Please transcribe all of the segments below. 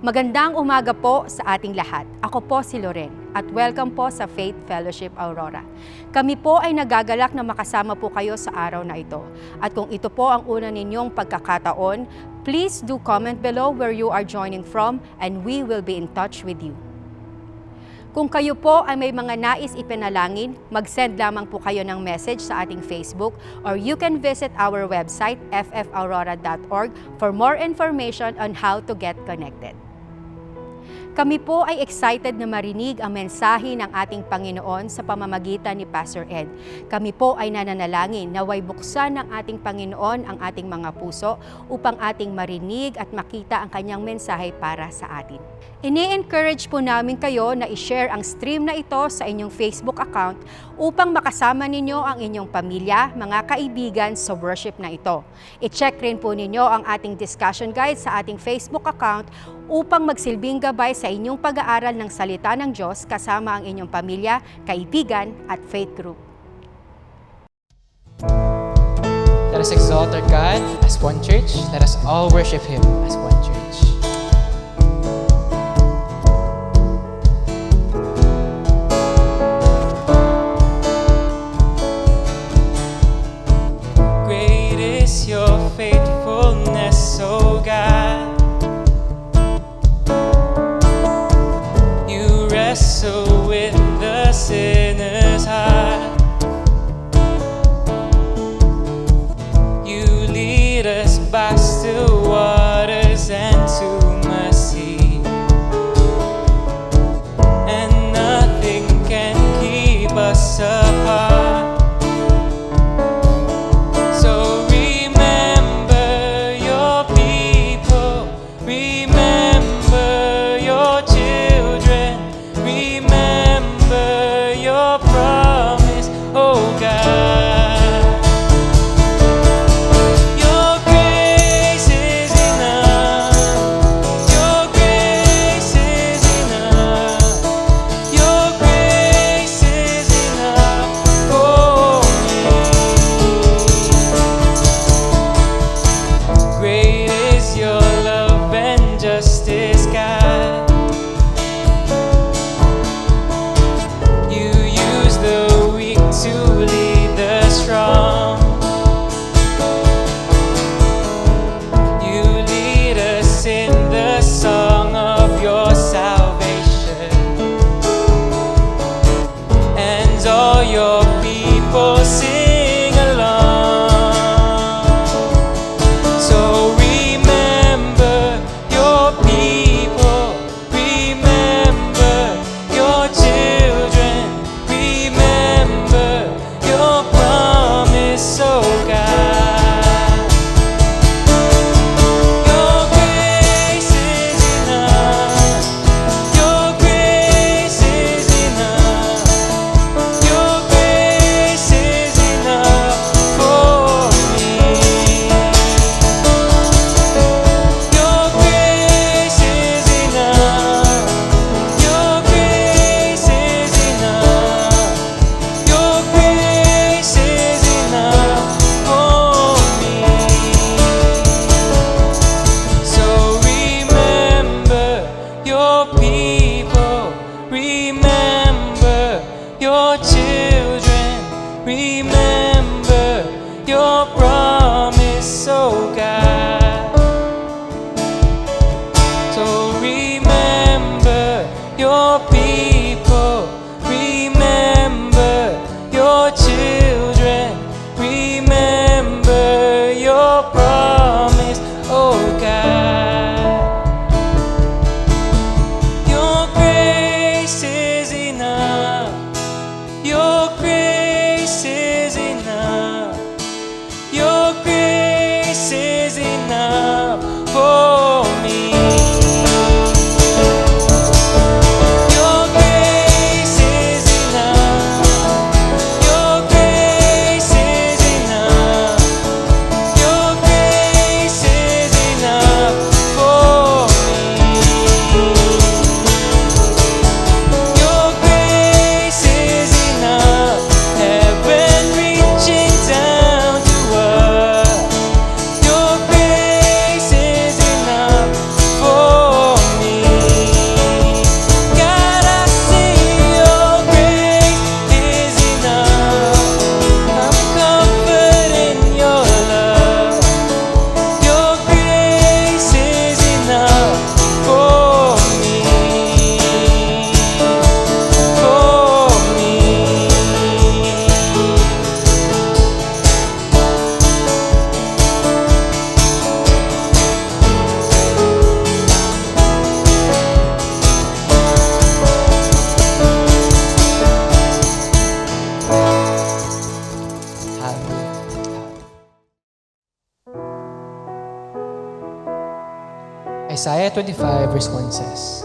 Magandang umaga po sa ating lahat. Ako po si Loren at welcome po sa Faith Fellowship Aurora. Kami po ay nagagalak na makasama po kayo sa araw na ito. At kung ito po ang una ninyong pagkakataon, please do comment below where you are joining from and we will be in touch with you. Kung kayo po ay may mga nais ipinalangin, mag-send lamang po kayo ng message sa ating Facebook or you can visit our website ffaurora.org for more information on how to get connected. Kami po ay excited na marinig ang mensahe ng ating Panginoon sa pamamagitan ni Pastor Ed. Kami po ay nananalangin na naway buksan ng ating Panginoon ang ating mga puso upang ating marinig at makita ang kanyang mensahe para sa atin. Ini-encourage po namin kayo na i-share ang stream na ito sa inyong Facebook account upang makasama ninyo ang inyong pamilya, mga kaibigan sa worship na ito. I-check rin po ninyo ang ating discussion guide sa ating Facebook account upang magsilbing gabay sa inyong pag-aaral ng salita ng Diyos kasama ang inyong pamilya, kaibigan at faith group. Let us exalt our God as one church. Let us all worship Him as one church. Great is your faithfulness, O God. You wrestle with the sinner's heart. You lead us by still waters and to mercy, and nothing can keep us apart. So remember your people, remember your children, remember your promise, oh God. Your grace is enough. Your grace is enough. Your grace is enough for me. Great is your love and justice, God. You use the weak to lead the strong. You lead us in the song of your salvation, and all your people sing along. So remember your people, remember your children, remember your promise, oh God. Your grace is enough. Your grace is enough. Your grace is enough for me. Your grace is enough. Your grace is enough. Your grace is enough for me. So remember your people, remember your children, remember your promise, oh God. So remember your people, remember your children, remember your promise, oh God. Your grace is enough. Your grace is enough. Your grace is enough for me. Your grace Isaiah 25 verse 1 says,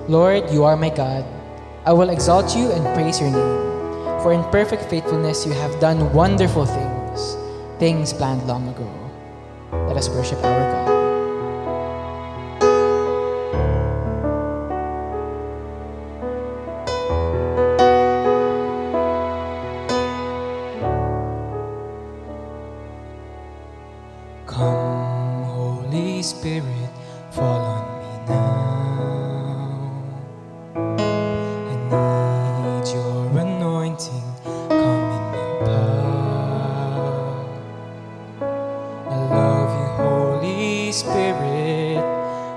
Lord, you are my God. I will exalt you and praise your name. For in perfect faithfulness you have done wonderful things, things planned long ago. Let us worship our God. Come, Holy Spirit, fall on me now. I need your anointing, come in your power. I love you, Holy Spirit,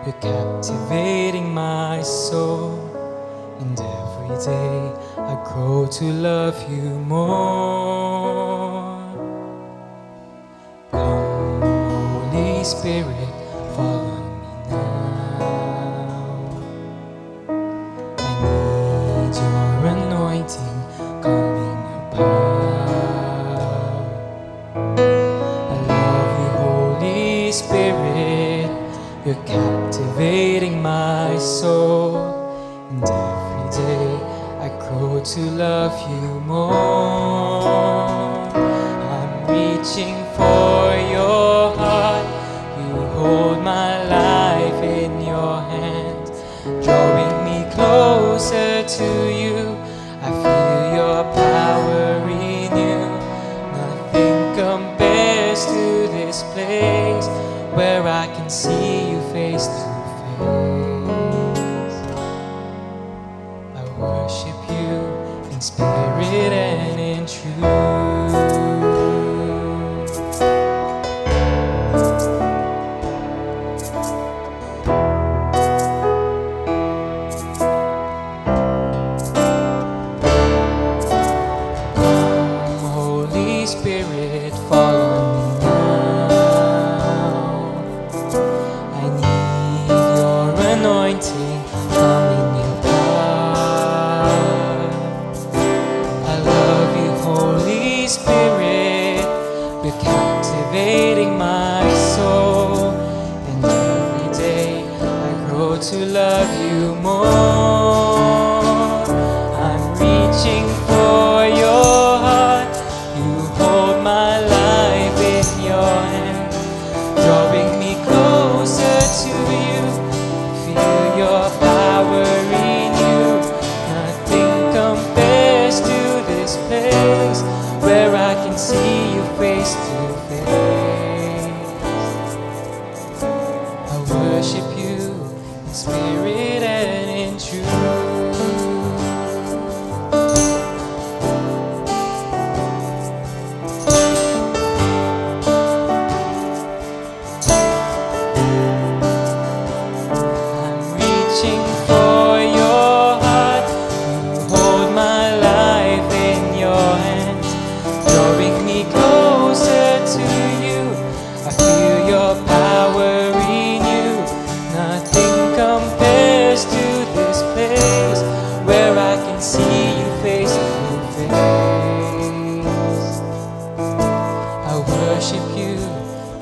you're captivating my soul. And every day I grow to love you more. Come, Holy Spirit, fall on me now. I need your anointing, come in your power. I love you, Holy Spirit, you're captivating my soul. And every day I grow to love you more. I'm reaching for your heart. You hold my life in your hands, drawing me closer to you. I feel your power renew. Nothing compares to this place where I can see you face to face. I worship you in spirit and in truth. Holy Spirit, fall on me now. I need your anointing, come in your power. I love you, Holy Spirit, you're captivating my soul. And every day I grow to love you more. I'm reaching for your heart. You hold my life in your hand, drawing me closer to you. Feel your power renew. Nothing compares to this place where I can see you face to face. I worship you in spirit and in truth. Reaching for your heart, you hold my life in your hands, drawing me closer to you. I feel your power renew. Nothing compares to this place where I can see you face to face. I worship you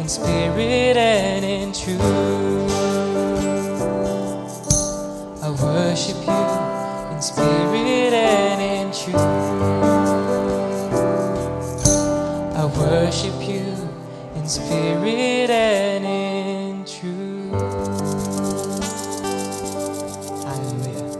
in spirit and in truth. I worship you in spirit and in truth. I worship you in spirit and in truth. Hallelujah.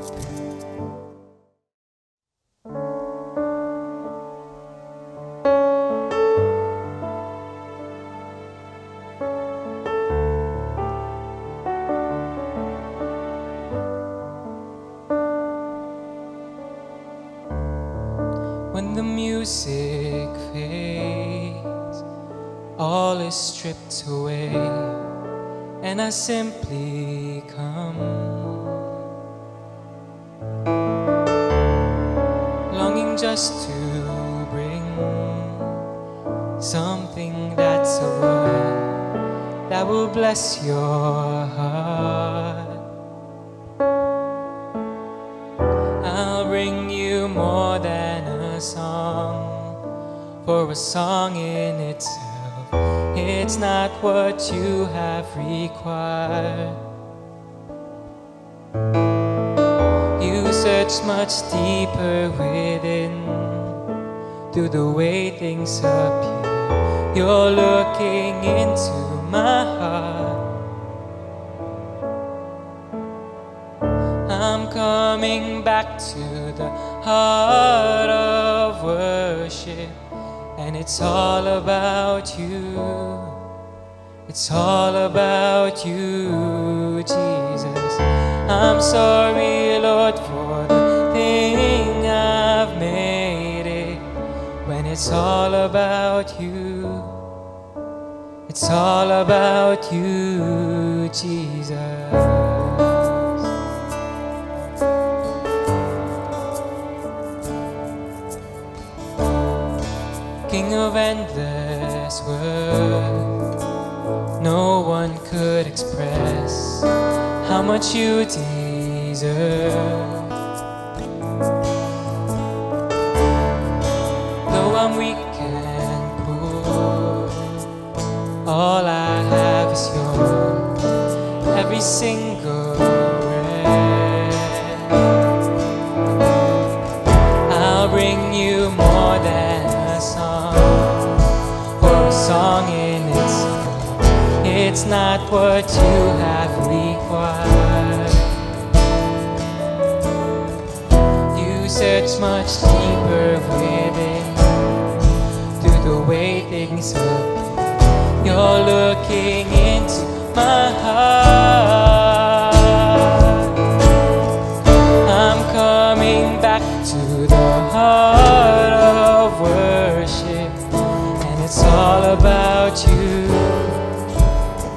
When the music fades, all is stripped away, and I simply come, longing just to bring something that's a word that will bless your heart. I'll bring you more than a song, for a song in itself, it's not what you have required. search much deeper within. Through the way things appear, you're looking into my heart. I'm coming back to the heart of worship, and it's all about you. It's all about you, Jesus. I'm sorry, Lord, for the thing I've made it. When it's all about you, it's all about you, Jesus. King of endless worth, no one could express how much you deserve. Though I'm weak and poor, all I have is yours, every single breath. I'll bring you more than a song, or a song in itself. It's not what you have required. You search much deeper within. Through the way things appear, you're looking into my heart. I'm coming back to the heart of worship, and it's all about you.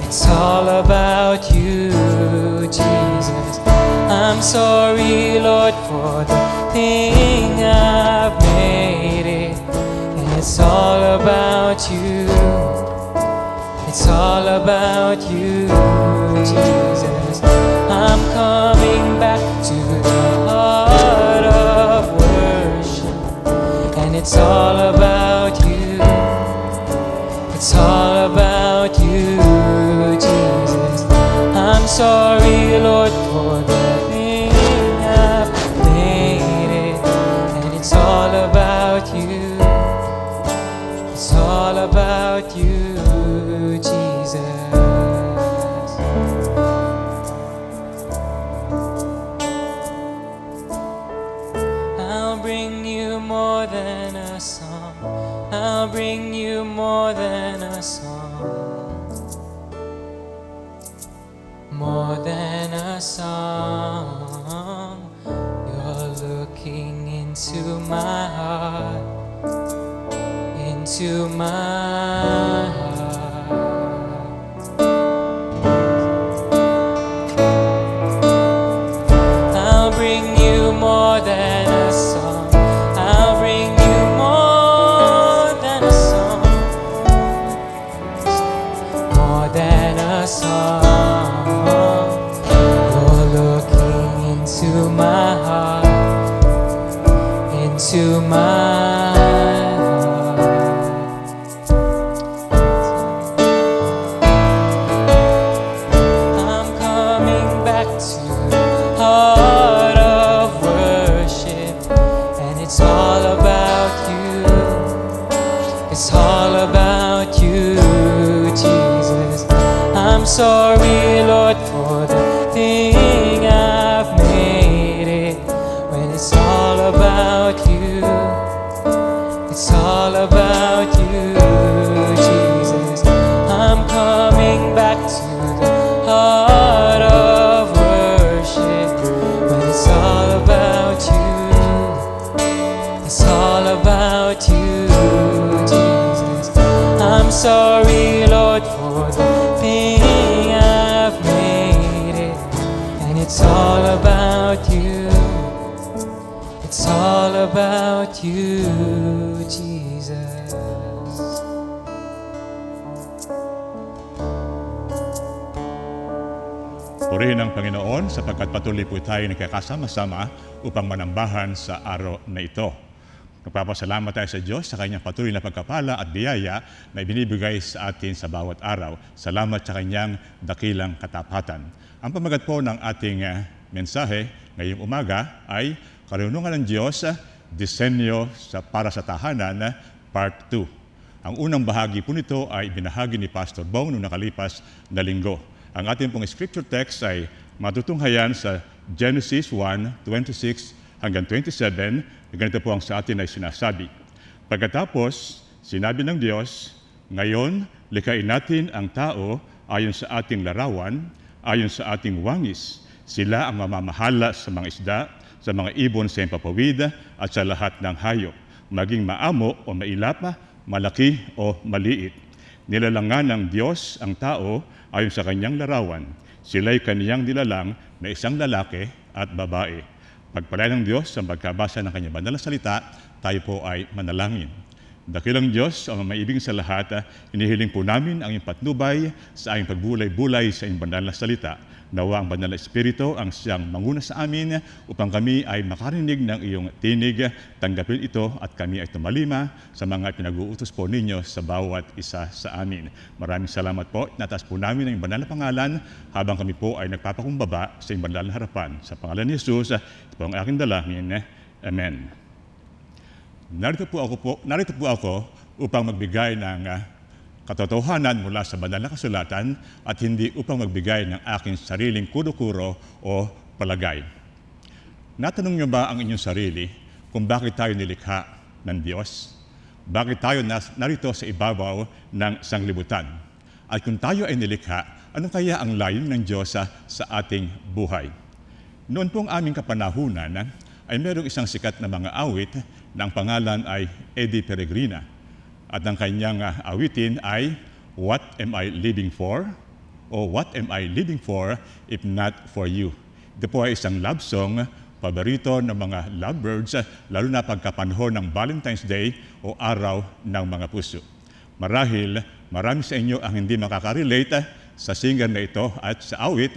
It's all about you, Jesus. I'm sorry, Lord, for the thing I've made it. And it's all about you. It's all about you, Jesus. I'm coming back to the heart of worship, and it's all about you. It's all about you, Jesus. I'm sorry, Lord, for the thing I've made it. And it's all about you. It's all about you, Jesus. I'll bring you more than a song. I'll bring you more than a song. More than a song. You're looking into my heart, into my heart. I'll bring you more than a song. I'll bring you more than a song. More than a song. You're looking into my heart, into my heart. I'm coming back to the heart of worship, and it's all about you. It's all about you, Jesus. I'm sorry, Lord, for the thing I've made it. When it's all about you, it's all about you, Jesus. I'm coming back to the heart of worship. When it's all about you, it's all about you, Jesus. I'm sorry, Lord, for the thing I've made it. And it's all about you. It's all about you, Jesus. Purihin ang Panginoon sapagkat patuloy po tayo nagkakasama-sama upang manambahan sa araw na ito. Nagpapasalamat tayo sa Diyos sa Kanyang patuloy na pagkapala at biyaya na ibinibigay sa atin sa bawat araw. Salamat sa Kanyang dakilang katapatan. Ang pamagat po ng ating mensahe ngayong umaga ay Karunungan ng Diyos, Disenyo para sa Tahanan, Part 2. Ang unang bahagi po nito ay binahagi ni Pastor Bong noong nakalipas na linggo. Ang ating pong scripture text ay matutunghayan sa Genesis 1:26 hanggang 27. Ganito po ang sa atin ay sinasabi. Pagkatapos, sinabi ng Diyos, ngayon, likhain natin ang tao ayon sa ating larawan, ayon sa ating wangis. Sila ang mamamahala sa mga isda, sa mga ibon sa himpapawid, at sa lahat ng hayop, maging maamo o mailapa, malaki o maliit. Nilalangan ng Diyos ang tao ayon sa kanyang larawan. Sila'y kaniyang nilalang na isang lalaki at babae. Pagpalain ng Diyos sa pagkabasa ng kanyang banal na salita, tayo po ay manalangin. Dakilang Diyos, ang maibig sa lahat, inihiling po namin ang iyong patnubay sa aming pagbulay-bulay sa iyong banal na salita. Nawa ang banal na Espiritu ang siyang manguna sa amin upang kami ay makarinig ng iyong tinig. Tanggapin ito at kami ay tumalima sa mga pinag-uutos po ninyo sa bawat isa sa amin. Maraming salamat po. Nataas po namin ang iyong banal na pangalan habang kami po ay nagpapakumbaba sa iyong banal na harapan. Sa pangalan ni Jesus, ito po ang aking dalangin. Amen. Narito po ako upang magbigay ng katotohanan mula sa banal na kasulatan at hindi upang magbigay ng aking sariling kuro-kuro o palagay. Natanong niyo ba ang inyong sarili kung bakit tayo nilikha ng Diyos? Bakit tayo narito sa ibabaw ng sanglibutan? At kung tayo ay nilikha, ano kaya ang layunin ng Diyos sa ating buhay? Noon pong aming kapanahunan ay mayroong isang sikat na mga awit na ang pangalan ay Eddie Peregrina. At ang kanyang awitin ay, What am I living for? O What am I living for if not for you? Ito po ay isang love song, paborito ng mga lovebirds, lalo na pagkapanahon ng Valentine's Day o Araw ng Mga Puso. Marahil, marami sa inyo ang hindi makakarelate sa singer na ito at sa awit,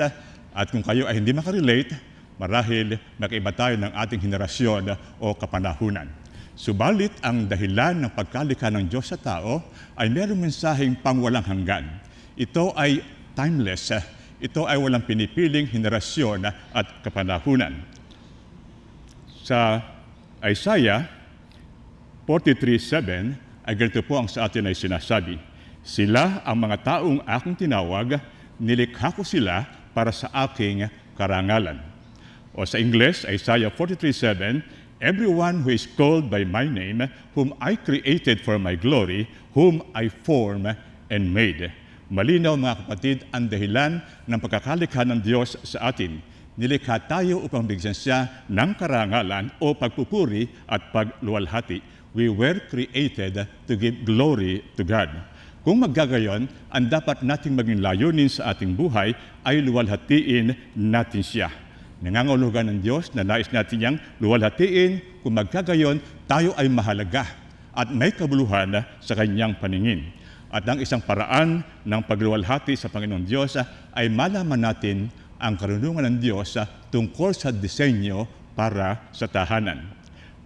at kung kayo ay hindi makarelate, marahil nakaiba tayo ng ating henerasyon o kapanahunan. Subalit ang dahilan ng pagkalikha ng Diyos sa tao ay mayroong mensaheng pangwalang hanggan. Ito ay timeless. Ito ay walang pinipiling henerasyon at kapanahunan. Sa Isaiah 43:7 ay ganito po ang sa atin ay sinasabi, sila ang mga taong aking tinawag, nilikha ko sila para sa aking karangalan. O sa English, Isaiah 43:7, everyone who is called by my name, whom I created for my glory, whom I form and made. Malinaw mga kapatid, ang dahilan ng pagkakalikha ng Diyos sa atin. Nilikha tayo upang bigyan siya ng karangalan o pagpupuri at pagluwalhati. We were created to give glory to God. Kung maggagayon, ang dapat nating maging layunin sa ating buhay ay luwalhatiin natin siya. Nangangahulugan ng Diyos na nais natin niyang luwalhatiin, kung magkagayon, tayo ay mahalaga at may kabuluhan sa kanyang paningin. At ang isang paraan ng pagluwalhati sa Panginoong Diyos ay malaman natin ang karunungan ng Diyos tungkol sa disenyo para sa tahanan.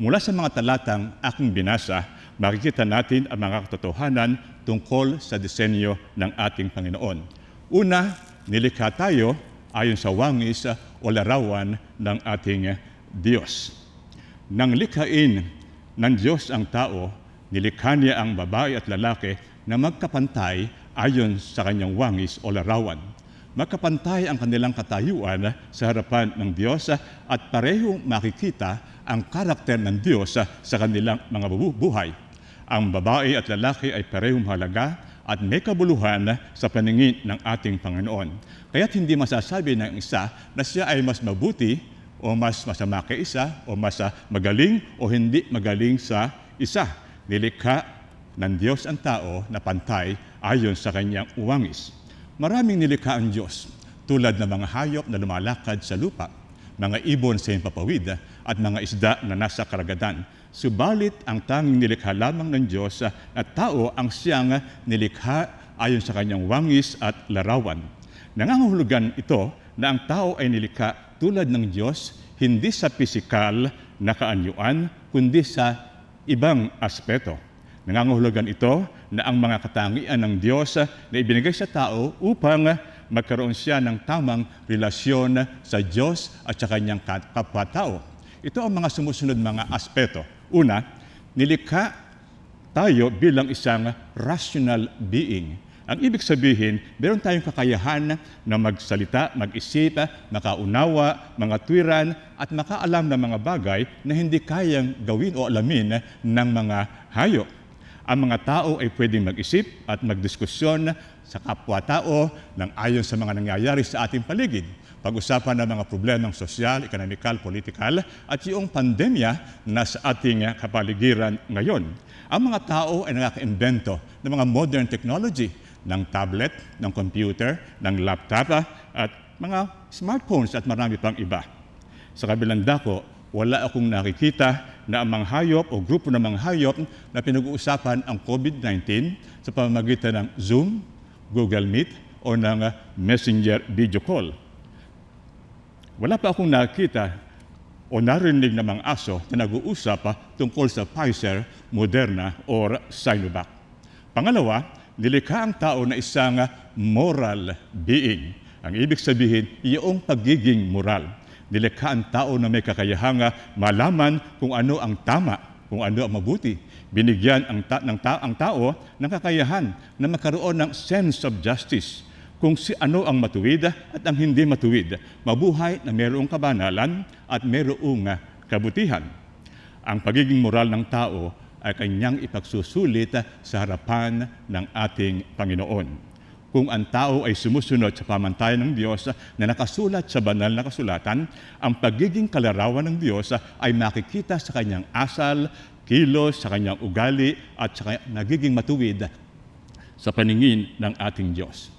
Mula sa mga talatang aking binasa, makikita natin ang mga katotohanan tungkol sa disenyo ng ating Panginoon. Una, nilikha tayo ayon sa wangis o larawan ng ating Diyos. Nang likhain ng Diyos ang tao, nilikha niya ang babae at lalaki na magkapantay ayon sa kanyang wangis o larawan. Magkapantay ang kanilang katayuan sa harapan ng Diyos at parehong makikita ang karakter ng Diyos sa kanilang mga buhay. Ang babae at lalaki ay parehong halaga at may kabuluhan sa paningin ng ating Panginoon. Kaya't hindi masasabi ng isa na siya ay mas mabuti o mas masama kay isa o mas magaling o hindi magaling sa isa. Nilikha ng Diyos ang tao na pantay ayon sa kanyang uwangis. Maraming nilikha ang Diyos, tulad ng mga hayop na lumalakad sa lupa, mga ibon sa himpapawid at mga isda na nasa karagatan. Subalit ang tanging nilikha lamang ng Diyos na tao ang siyang nilikha ayon sa kanyang wangis at larawan. Nangangahulugan ito na ang tao ay nilikha tulad ng Diyos, hindi sa pisikal na kaanyuan, kundi sa ibang aspeto. Nangangahulugan ito na ang mga katangian ng Diyos na ibinigay sa tao upang magkaroon siya ng tamang relasyon sa Diyos at sa kanyang kapwa-tao. Ito ang mga sumusunod mga aspeto. Una, nilikha tayo bilang isang rational being. Ang ibig sabihin, meron tayong kakayahan na magsalita, mag-isip, makaunawa, mga tuwiran, at makaalam ng mga bagay na hindi kayang gawin o alamin ng mga hayop. Ang mga tao ay pwedeng mag-isip at magdiskusyon sa kapwa-tao ng ayon sa mga nangyayari sa ating paligid. Pag-usapan ng mga problemang sosyal, ekonomikal, politikal, at yung pandemya na sa ating kapaligiran ngayon. Ang mga tao ay nakaka-imbento ng mga modern technology, ng tablet, ng computer, ng laptop, at mga smartphones at marami pang iba. Sa kabilang dako, wala akong nakikita na ang mga hayop o grupo ng mga hayop na pinag-uusapan ang COVID-19 sa pamamagitan ng Zoom, Google Meet, o ng Messenger video call. Wala pa akong nakita o narinig ng mga aso na nag-uusap tungkol sa Pfizer, Moderna, or Sinovac. Pangalawa, nilikha ang tao na isang moral being. Ang ibig sabihin, iyong pagiging moral. Nilikha ang tao na may kakayahang malaman kung ano ang tama, kung ano ang mabuti. Binigyan ang tao ng kakayahan na magkaroon ng sense of justice, kung ano ang matuwid at ang hindi matuwid, mabuhay na mayroong kabanalan at mayroong kabutihan. Ang pagiging moral ng tao ay kanyang ipagsusulit sa harapan ng ating Panginoon. Kung ang tao ay sumusunod sa pamantayan ng Diyos na nakasulat sa banal na kasulatan, ang pagiging kalarawan ng Diyos ay makikita sa kanyang asal, kilos, sa kanyang ugali, at sa nagiging matuwid sa paningin ng ating Diyos.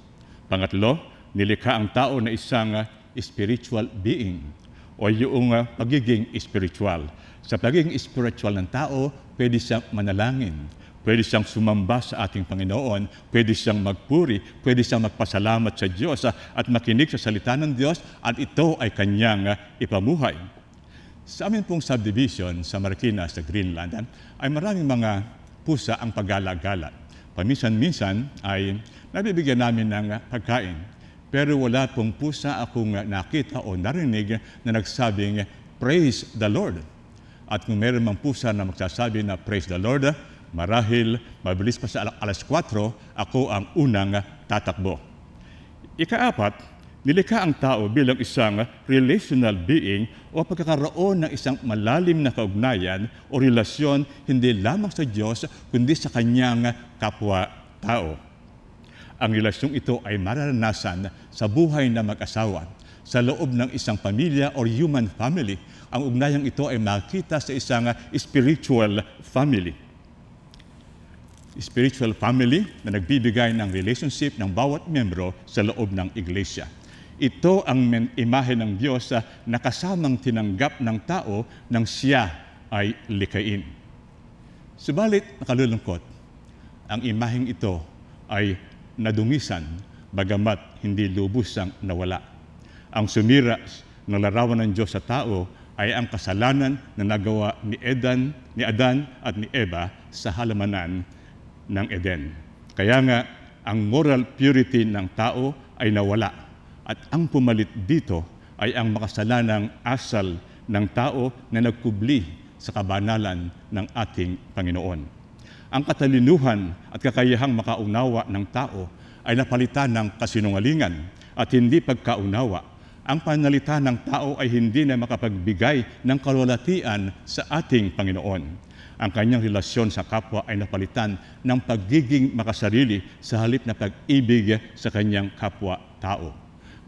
Pangatlo, nilikha ang tao na isang spiritual being o yung pagiging spiritual. Sa pagiging spiritual ng tao, pwede siyang manalangin, pwede siyang sumamba sa ating Panginoon, pwede siyang magpuri, pwede siyang magpasalamat sa Diyos at makinig sa salita ng Diyos, at ito ay kanyang ipamuhay. Sa amin pong subdivision sa Marikina, sa Greenland, ay maraming mga pusa ang paggala-gala. Paminsan-minsan ay nabibigyan namin ng pagkain, pero wala pong pusa akong nakita o narinig na nagsabing, "Praise the Lord." At kung meron mang pusa na magsasabi na praise the Lord, marahil mabilis pa sa alas 4, ako ang unang tatakbo. Ikaapat, nilikha ang tao bilang isang relational being o pagkakaroon ng isang malalim na kaugnayan o relasyon hindi lamang sa Diyos kundi sa kanyang kapwa-tao. Ang relasyong ito ay mararanasan sa buhay na mag-asawa, sa loob ng isang pamilya or human family. Ang ugnayang ito ay makita sa isang spiritual family. Spiritual family na nagbibigay ng relationship ng bawat membro sa loob ng iglesia. Ito ang imahe ng Diyos na kasamang tinanggap ng tao nang siya ay likhain. Subalit, nakalulungkot, ang imaheng ito ay nadungisan bagamat hindi lubusang nawala. Ang sumira ng larawan ng Diyos sa tao ay ang kasalanan na nagawa ni Adan at ni Eva sa halamanan ng Eden. Kaya nga, ang moral purity ng tao ay nawala. At ang pumalit dito ay ang makasalanang asal ng tao na nagkubli sa kabanalan ng ating Panginoon. Ang katalinuhan at kakayahang makaunawa ng tao ay napalitan ng kasinungalingan at hindi pagkaunawa. Ang pananalita ng tao ay hindi na makapagbigay ng kalwalatian sa ating Panginoon. Ang kanyang relasyon sa kapwa ay napalitan ng pagiging makasarili sa halip na pag-ibig sa kanyang kapwa-tao.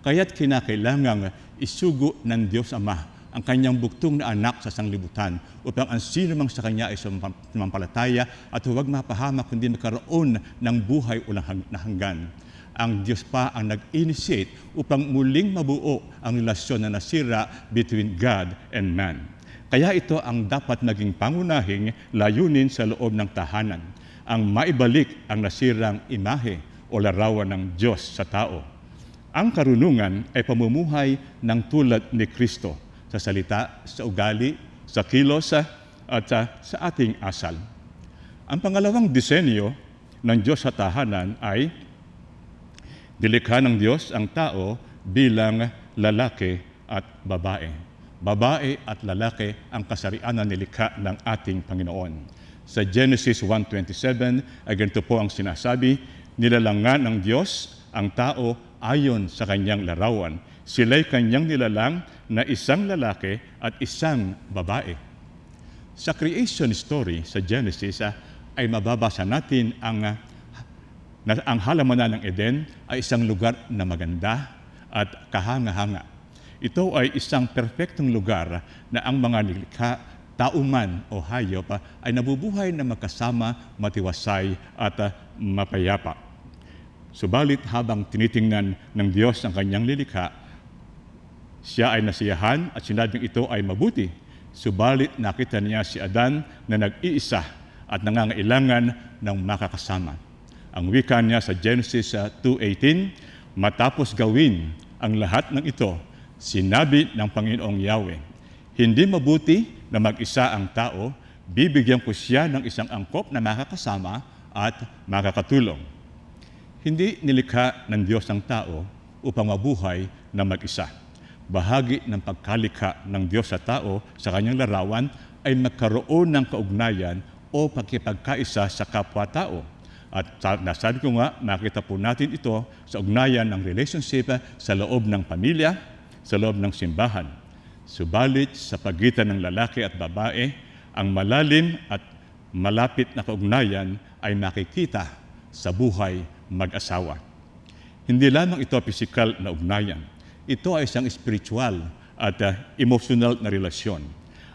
Kaya't kinakailangang isugo ng Diyos Ama ang kanyang buktong na anak sa sanglibutan upang ang sino mang sa kanya ay sumampalataya at huwag mapahamak kundi magkaroon ng buhay o na hanggan. Ang Diyos pa ang nag-initiate upang muling mabuo ang relasyon na nasira between God and man. Kaya ito ang dapat naging pangunahing layunin sa loob ng tahanan, ang maibalik ang nasirang imahe o larawan ng Diyos sa tao. Ang karunungan ay pamumuhay ng tulad ni Kristo sa salita, sa ugali, sa kilos at sa ating asal. Ang pangalawang disenyo ng Diyos sa tahanan ay Nilikha ng Diyos ang tao bilang lalaki at babae. Babae at lalaki ang kasarian na nilikha ng ating Panginoon. Sa Genesis 1:27 ay ganito po ang sinasabi, nilalangan ng Diyos ang tao ayon sa kanyang larawan. Sila'y kanyang nilalang na isang lalaki at isang babae. Sa creation story sa Genesis ay mababasa natin ang halamanan ng Eden ay isang lugar na maganda at kahanga-hanga. Ito ay isang perpektong lugar na ang mga nilikha, tauman o hayop ay nabubuhay na magkasama, matiwasay at mapayapa. Subalit habang tinitingnan ng Diyos ang kanyang lilikha, siya ay nasiyahan at sinabing ito ay mabuti. Subalit nakita niya si Adan na nag-iisa at nangangailangan ng makakasama. Ang wika niya sa Genesis 2:18, matapos gawin ang lahat ng ito, sinabi ng Panginoong Yahweh, hindi mabuti na mag-isa ang tao, bibigyan ko siya ng isang angkop na makakasama at makakatulong. Hindi nilikha ng Diyos ang tao upang mabuhay na mag-isa. Bahagi ng pagkalikha ng Diyos sa tao sa kanyang larawan ay magkaroon ng kaugnayan o pagkipagkaisa sa kapwa-tao. At nasabi ko nga, makita po natin ito sa ugnayan ng relationship sa loob ng pamilya, sa loob ng simbahan. Subalit sa pagitan ng lalaki at babae, ang malalim at malapit na kaugnayan ay makikita sa buhay mag-asawa. Hindi lamang ito pisikal na ugnayan. Ito ay isang spiritual at emotional na relasyon.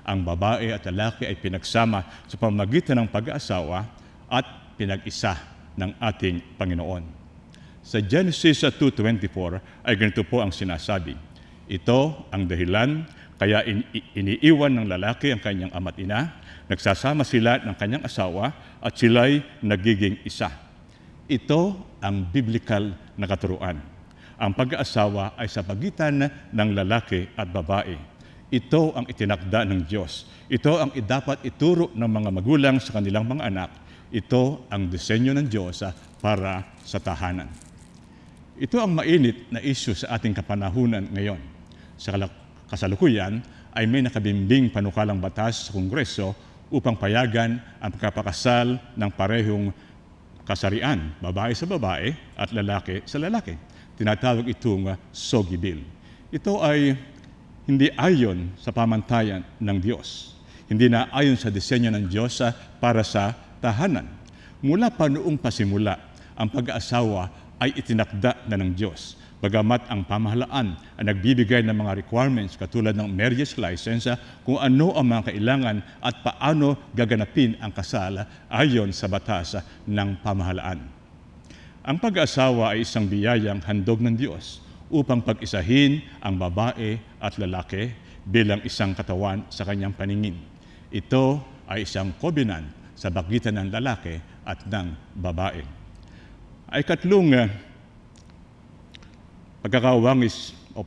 Ang babae at lalaki ay pinagsama sa pamamagitan ng pag-aasawa at pinag-isa ng ating Panginoon. Sa Genesis 2:24 ay ganito po ang sinasabi, ito ang dahilan kaya iniiwan ng lalaki ang kanyang ama't ina, nagsasama sila ng kanyang asawa at sila'y nagiging isa. Ito ang biblical na katuruan. Ang pag-aasawa ay sa pagitan ng lalaki at babae. Ito ang itinakda ng Diyos. Ito ang dapat ituro ng mga magulang sa kanilang mga anak. Ito ang disenyo ng Diyos para sa tahanan. Ito ang mainit na issue sa ating kapanahunan ngayon. Sa kasalukuyan ay may nakabimbing panukalang batas sa Kongreso upang payagan ang pagkapakasal ng parehong kasarian, babae sa babae at lalaki sa lalaki. Tinatawag itong SOGI Bill. Ito ay hindi ayon sa pamantayan ng Diyos. Hindi na ayon sa disenyo ng Diyos para sa tahanan. Mula pa noong pasimula, ang pag-aasawa ay itinakda na ng Diyos. Bagamat ang pamahalaan ay nagbibigay ng mga requirements katulad ng marriage license kung ano ang mga kailangan at paano gaganapin ang kasal ayon sa batas ng pamahalaan. Ang pag-aasawa ay isang biyayang handog ng Diyos upang pag-isahin ang babae at lalaki bilang isang katawan sa kanyang paningin. Ito ay isang covenant sa pagitan ng lalaki at ng babae. Ay katlong pagkakawangis o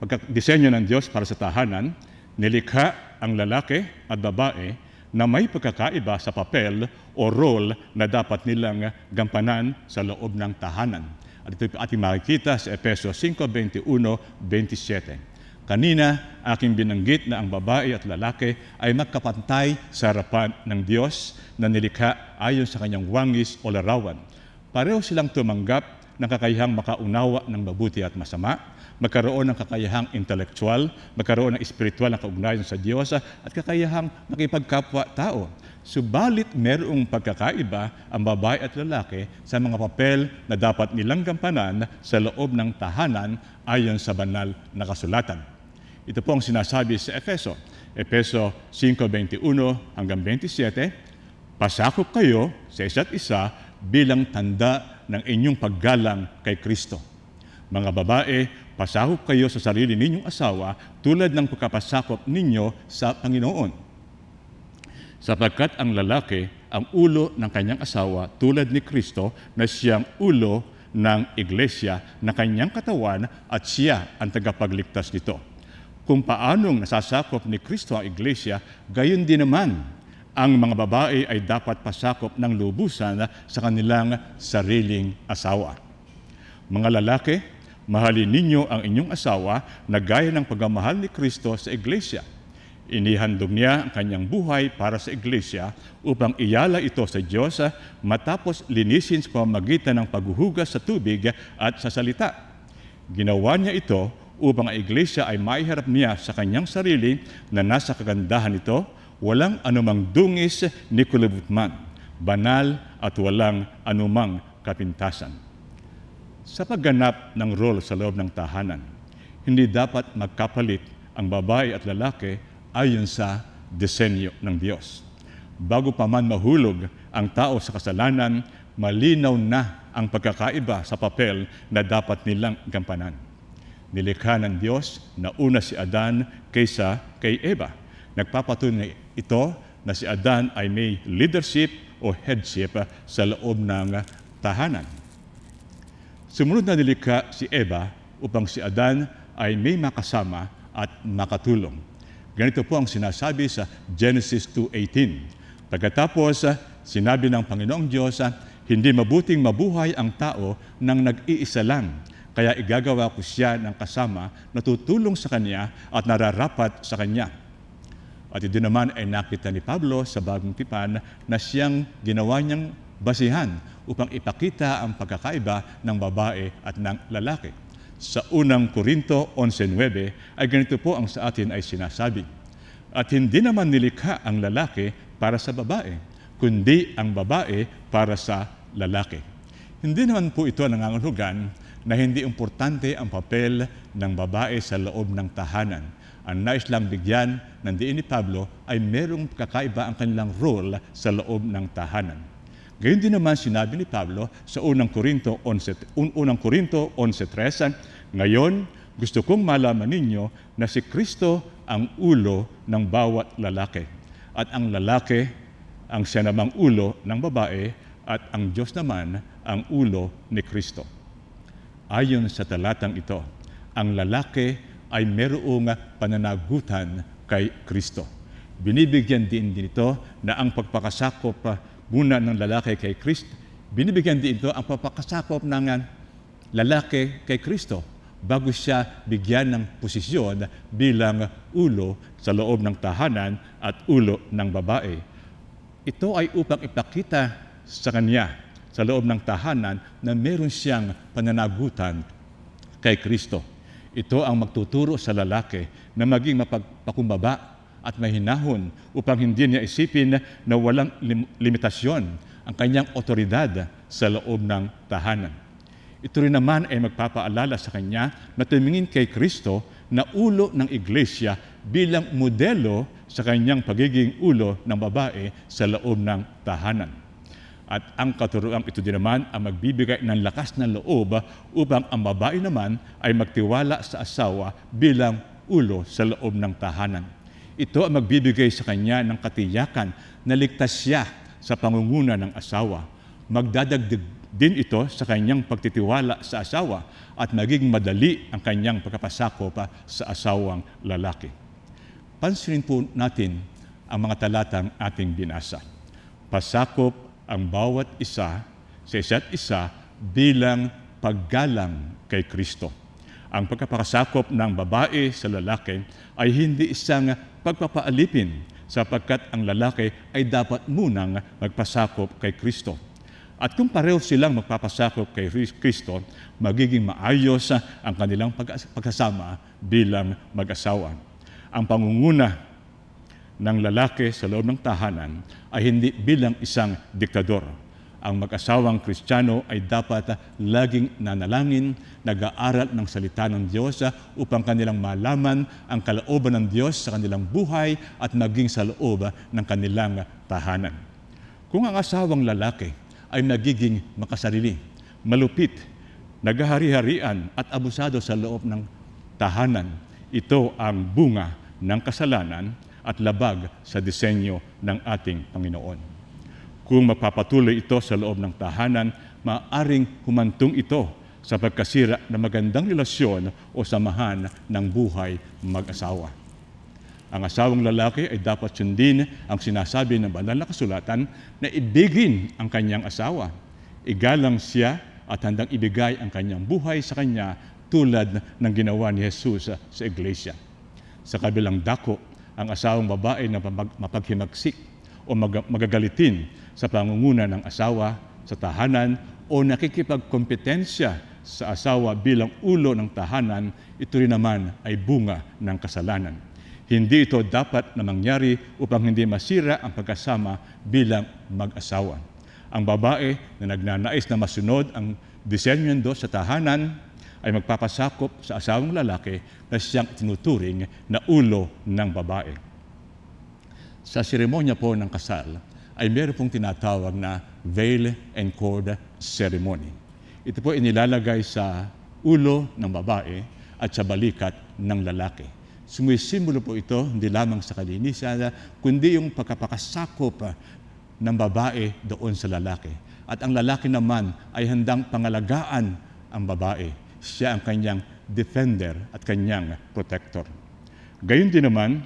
pagkadisenyo ng Diyos para sa tahanan, nilikha ang lalaki at babae na may pagkakaiba sa papel o role na dapat nilang gampanan sa loob ng tahanan. At ito ating makikita sa Efeso 5:21-27. Kanina, aking binanggit na ang babae at lalaki ay magkapantay sa harapan ng Diyos na nilikha ayon sa kanyang wangis o larawan. Pareho silang tumanggap ng kakayahang makaunawa ng mabuti at masama, magkaroon ng kakayahang intelektual, magkaroon ng espiritual na kaugnayan sa Diyos, at kakayahang makipagkapwa-tao. Subalit merong pagkakaiba ang babae at lalaki sa mga papel na dapat nilang gampanan sa loob ng tahanan ayon sa banal na kasulatan. Ito po ang sinasabi sa Efeso 5:21-27, pasakop kayo sa isa't isa bilang tanda ng inyong paggalang kay Kristo. Mga babae, pasakop kayo sa sarili ninyong asawa tulad ng pagkapasakop ninyo sa Panginoon. Sapagkat ang lalaki ang ulo ng kanyang asawa tulad ni Kristo na siyang ulo ng iglesia na kanyang katawan at siya ang tagapagligtas nito. Kung paanong nasasakop ni Kristo ang iglesia, gayon din naman ang mga babae ay dapat pasakop ng lubusan sa kanilang sariling asawa. Mga lalaki, mahalin ninyo ang inyong asawa na gaya ng pagmamahal ni Kristo sa iglesia. Inihandog niya ang kanyang buhay para sa iglesia upang iyala ito sa Diyos matapos linisin sa pamamagitan ng paghuhugas sa tubig at sa salita. Ginawa niya ito upang ang iglesia ay maiharap niya sa kanyang sarili na nasa kagandahan nito, walang anumang dungis ni kulubutman, banal at walang anumang kapintasan. Sa pagganap ng role sa loob ng tahanan, hindi dapat magkapalit ang babae at lalaki ayon sa disenyo ng Diyos. Bago pa man mahulog ang tao sa kasalanan, malinaw na ang pagkakaiba sa papel na dapat nilang gampanan. Nilikha ng Diyos na una si Adan kaysa kay Eva. Nagpapatunay ito na si Adan ay may leadership o headship sa loob ng tahanan. Sumunod na nilikha si Eva upang si Adan ay may makasama at makatulong. Ganito po ang sinasabi sa Genesis 2:18. Pagkatapos, sinabi ng Panginoong Diyos, hindi mabuting mabuhay ang tao nang nag-iisa lang, kaya igagawa ko siya ng kasama na tutulong sa kanya at nararapat sa kanya. At ito naman ay nakita ni Pablo sa Bagong Tipan na siyang ginawa niyang basihan upang ipakita ang pagkakaiba ng babae at ng lalaki. Sa unang Korinto 11:9 ay ganito po ang sa atin ay sinasabi, at hindi naman nilikha ang lalaki para sa babae, kundi ang babae para sa lalaki. Hindi naman po ito nangangahulugan na hindi importante ang papel ng babae sa loob ng tahanan. Ang nais lang bigyan ng diin ni Pablo ay merong kakaiba ang kanilang role sa loob ng tahanan. Gayon din naman sinabi ni Pablo sa unang Korinto 11:3, ngayon gusto kong malaman ninyo na si Kristo ang ulo ng bawat lalaki, at ang lalaki ang siya namang ulo ng babae, at ang Diyos naman ang ulo ni Kristo. Ayon sa talatang ito, ang lalaki ay merong pananagutan kay Kristo. Binibigyan din ito na ang pagpakasakop muna ng lalaki kay Kristo, binibigyan din ito ang pagpakasakop ng lalaki kay Kristo bago siya bigyan ng posisyon bilang ulo sa loob ng tahanan at ulo ng babae. Ito ay upang ipakita sa kanya sa loob ng tahanan na meron siyang pananagutan kay Kristo. Ito ang magtuturo sa lalaki na maging mapagpakumbaba at mahinahon upang hindi niya isipin na walang limitasyon ang kanyang otoridad sa loob ng tahanan. Ito rin naman ay magpapaalala sa kanya na tumingin kay Kristo na ulo ng iglesia bilang modelo sa kanyang pagiging ulo ng babae sa loob ng tahanan. At ang katuroang ito din naman ang magbibigay ng lakas ng loob upang ang babae naman ay magtiwala sa asawa bilang ulo sa loob ng tahanan. Ito ang magbibigay sa kanya ng katiyakan na ligtas siya sa pangunguna ng asawa. Magdadagdag din ito sa kanyang pagtitiwala sa asawa at magiging madali ang kanyang pagkapasakop sa asawang lalaki. Pansinin po natin ang mga talatang ating binasa. Pasakop ang bawat isa sa isa't isa bilang paggalang kay Kristo. Ang pagkapakasakop ng babae sa lalaki ay hindi isang pagpapaalipin sapagkat ang lalaki ay dapat munang magpasakop kay Kristo. At kung pareho silang magpapasakop kay Kristo, magiging maayos ang kanilang pagkasama bilang mag-asawa. Ang pangunguna ng lalaki sa loob ng tahanan ay hindi bilang isang diktador. Ang mag-asawang Kristiyano ay dapat laging nanalangin, nag-aaral ng salita ng Diyos upang kanilang malaman ang kalooban ng Diyos sa kanilang buhay at maging sa loob ng kanilang tahanan. Kung ang asawang lalaki ay nagiging makasarili, malupit, naghahari-harian at abusado sa loob ng tahanan, ito ang bunga ng kasalanan at labag sa disenyo ng ating Panginoon. Kung magpapatuloy ito sa loob ng tahanan, maaaring humantong ito sa pagkasira ng magandang relasyon o samahan ng buhay mag-asawa. Ang asawang lalaki ay dapat sundin ang sinasabi ng banal na kasulatan na ibigin ang kanyang asawa. Igalang siya at handang ibigay ang kanyang buhay sa kanya tulad ng ginawa ni Jesus sa iglesia. Sa kabilang dako, ang asawang babae na mapaghimagsik o magagalitin sa pangunguna ng asawa sa tahanan o nakikipagkompetensya sa asawa bilang ulo ng tahanan, ito rin naman ay bunga ng kasalanan. Hindi ito dapat na mangyari upang hindi masira ang pagkasama bilang mag-asawa. Ang babae na nagnanais na masunod ang disenyo ng Diyos sa tahanan ay magpapasakop sa asawang lalaki na siyang tinuturing na ulo ng babae. Sa seremonya po ng kasal ay meron pong tinatawag na veil and cord ceremony. Ito po inilalagay sa ulo ng babae at sa balikat ng lalaki. Sumisimbolo po ito hindi lamang sa kalinisan, kundi yung pagkapakasakop ng babae doon sa lalaki. At ang lalaki naman ay handang pangalagaan ang babae. Siya ang kanyang defender at kanyang protector. Gayon din naman,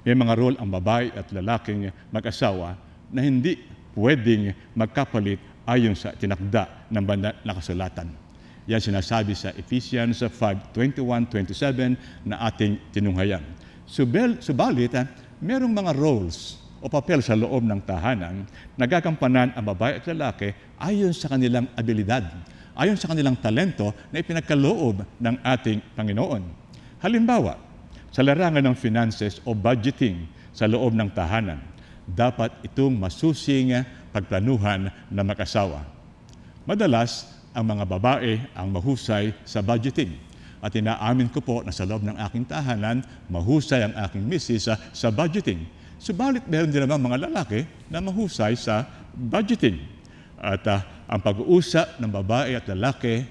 may mga role ang babae at lalaking mag-asawa na hindi pwedeng magkapalit ayon sa tinakda ng banal na kasulatan. Yan sinasabi sa Ephesians 5:21-27 na ating tinunghayan. Subalit, merong mga roles o papel sa loob ng tahanan na gagampanan ang babae at lalaki ayon sa kanilang abilidad, ayon sa kanilang talento na ipinagkaloob ng ating Panginoon. Halimbawa, sa larangan ng finances o budgeting sa loob ng tahanan, dapat itong masusing pagplanuhan ng mag-asawa. Madalas, ang mga babae ang mahusay sa budgeting. At inaamin ko po na sa loob ng aking tahanan, mahusay ang aking misis sa budgeting. Subalit meron din naman mga lalaki na mahusay sa budgeting. At ang pag-uusap ng babae at lalaki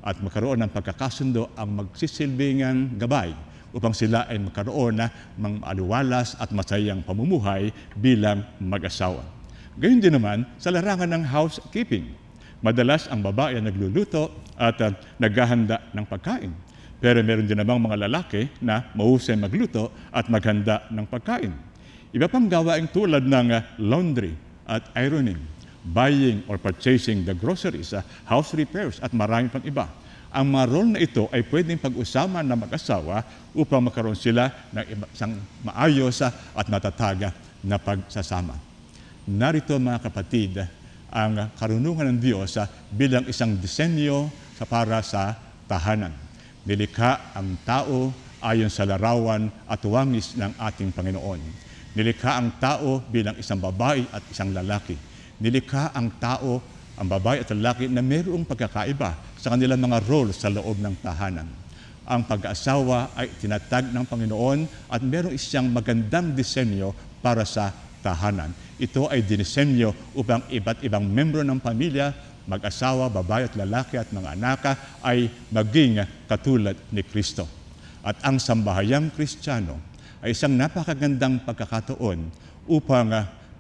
at magkaroon ng pagkakasundo ang magsisilbing gabay upang sila ay magkaroon ng aliwalas at masayang pamumuhay bilang mag-asawa. Gayon din naman sa larangan ng housekeeping. Madalas ang babae ay nagluluto at naghahanda ng pagkain. Pero meron din namang mga lalaki na mahusay magluto at maghanda ng pagkain. Iba pang gawaing tulad ng laundry at ironing, buying or purchasing the groceries, house repairs at marami pang iba. Ang mga role na ito ay pwedeng pag-usaman ng mag-asawa upang magkaroon sila ng isang maayos at matatag na pagsasama. Narito mga kapatid, ang karunungan ng Diyos bilang isang disenyo para sa tahanan. Nilikha ang tao ayon sa larawan at wangis ng ating Panginoon. Nilikha ang tao bilang isang babae at isang lalaki. Nilikha ang tao, ang babae at lalaki na mayroong pagkakaiba sa kanilang mga role sa loob ng tahanan. Ang pag-asawa ay tinatag ng Panginoon at mayroong isang magandang disenyo para sa tahanan. Ito ay dinisenyo upang iba't ibang membro ng pamilya, mag-asawa, babae at lalaki at mga anak ay maging katulad ni Kristo. At ang sambahayang Kristiyano ay isang napakagandang pagkakataon upang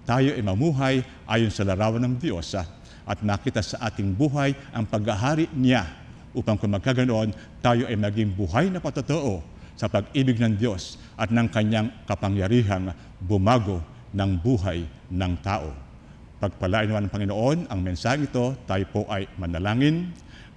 tayo ay mamuhay ayon sa larawan ng Diyos at makita sa ating buhay ang paghahari niya upang kung magkaganoon, tayo ay maging buhay na patotoo sa pag-ibig ng Diyos at ng kanyang kapangyarihang bumago ng buhay ng tao. Pagpalain naman ng Panginoon ang mensahe ito, tayo po ay manalangin.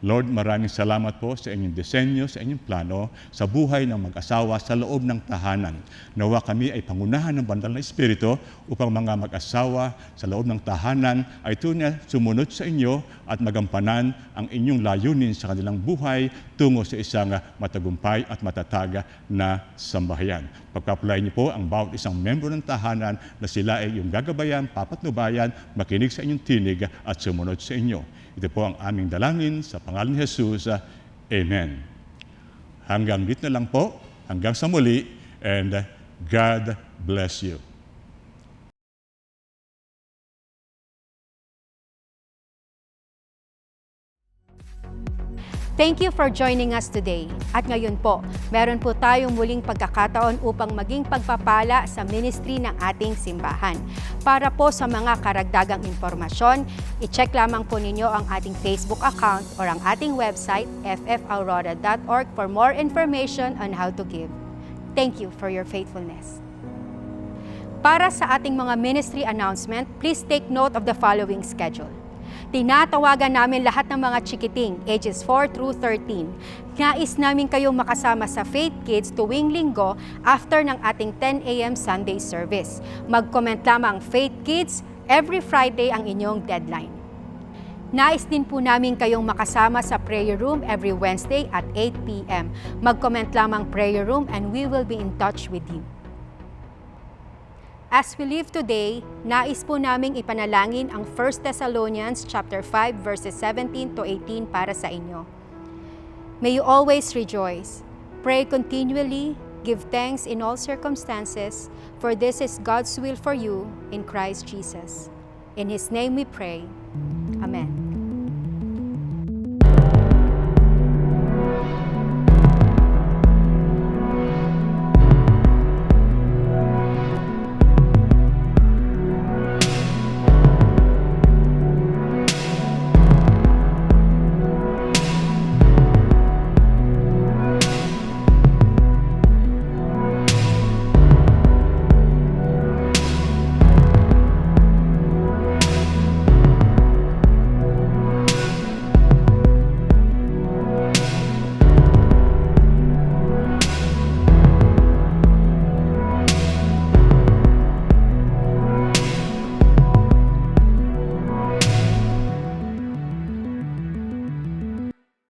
Lord, maraming salamat po sa inyong disenyo, sa inyong plano, sa buhay ng mag-asawa sa loob ng tahanan. Nawa kami ay pangunahan ng Banal na Espiritu upang mga mag-asawa sa loob ng tahanan ay tunay sumunod sa inyo at magampanan ang inyong layunin sa kanilang buhay tungo sa isang matagumpay at matatag na sambahayan. Pagpapalain niyo po ang bawat isang membro ng tahanan na sila ay iyong gagabayan, papatnubayan, makinig sa inyong tinig at sumunod sa inyo. Ito po ang aming dalangin sa pangalan ni Jesus. Amen. Hanggang dito na lang po. Hanggang sa muli. And God bless you. Thank you for joining us today. At ngayon po, meron po tayong muling pagkakataon upang maging pagpapala sa ministry ng ating simbahan. Para po sa mga karagdagang impormasyon, i-check lamang po ninyo ang ating Facebook account or ang ating website, ffaurora.org, for more information on how to give. Thank you for your faithfulness. Para sa ating mga ministry announcement, please take note of the following schedule. Tinatawagan namin lahat ng mga chikiting, ages 4 through 13. Nais namin kayong makasama sa Faith Kids tuwing linggo after ng ating 10 a.m. Sunday service. Mag-comment lamang Faith Kids, every Friday ang inyong deadline. Nais din po namin kayong makasama sa prayer room every Wednesday at 8 p.m. Mag-comment lamang prayer room and we will be in touch with you. As we live today, nais po naming ipanalangin ang 1 Thessalonians chapter 5 verses 17 to 18 para sa inyo. May you always rejoice, pray continually, give thanks in all circumstances, for this is God's will for you in Christ Jesus. In His name we pray. Amen.